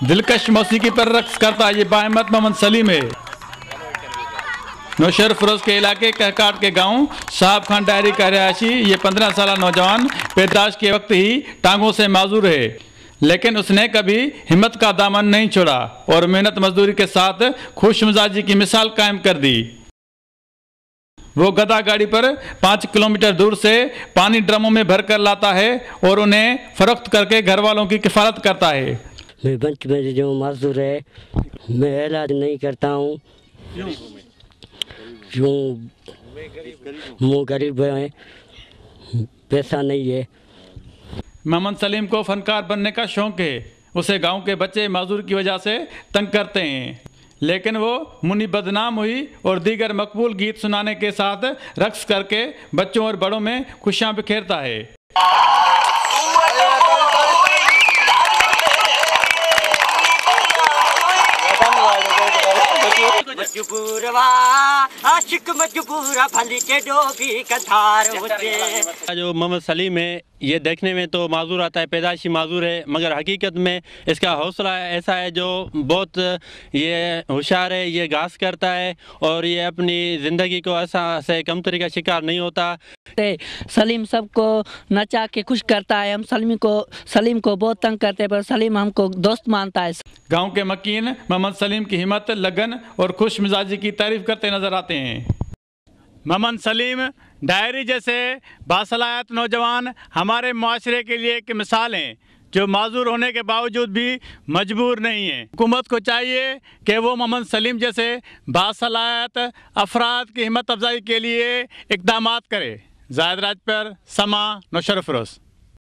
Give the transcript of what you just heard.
दिलकश मौसीकी पर रक्स करता ये बाहिम्मत मोहम्मद सलीम है। नौशहर फिरोज के इलाके कहकाट के गांव साहब खान डायरी का रहायशी ये 15 साल नौजवान पैदाइश के वक्त ही टांगों से माजूर है, लेकिन उसने कभी हिम्मत का दामन नहीं छोड़ा और मेहनत मजदूरी के साथ खुश मिजाजी की मिसाल कायम कर दी। वो गधा गाड़ी पर 5 किलोमीटर दूर से पानी ड्रमों में भरकर लाता है और उन्हें फरोख्त करके घर वालों की किफालत करता है। मैं बचपन में जो मजदूर है, मैं इलाज नहीं करता हूँ क्यों, वो गरीब है, पैसा नहीं है। मोहम्मद सलीम को फनकार बनने का शौक है। उसे गांव के बच्चे माजूर की वजह से तंग करते हैं, लेकिन वो मुन्नी बदनाम हुई और दीगर मकबूल गीत सुनाने के साथ रक्स करके बच्चों और बड़ों में खुशियां बिखेरता है। जो मोहम्मद सलीम है ये देखने में तो माजूर आता है, पैदाइशी माजूर है, मगर हकीकत में इसका हौसला ऐसा है जो बहुत ये होशियार है। ये घास करता है और ये अपनी ज़िंदगी को ऐसा से कमतरी का शिकार नहीं होता। सलीम सबको नचा के खुश करता है। हम सलीम को बहुत तंग करते हैं, पर सलीम हमको दोस्त मानता है। गांव के मकीन मोहम्मद सलीम की हिम्मत, लगन और खुश मिजाजी की तारीफ करते नजर आते हैं। मोहम्मद सलीम डायरी जैसे बासलायत नौजवान हमारे माशरे के लिए एक मिसाल हैं, जो माजूर होने के बावजूद भी मजबूर नहीं है। हुकूमत को चाहिए कि वो मोहम्मद सलीम जैसे बासलायत अफराद की हिम्मत अफजाई के लिए इक़दामात करे। जाहिद राज पर समा, नौशहर फिरोज।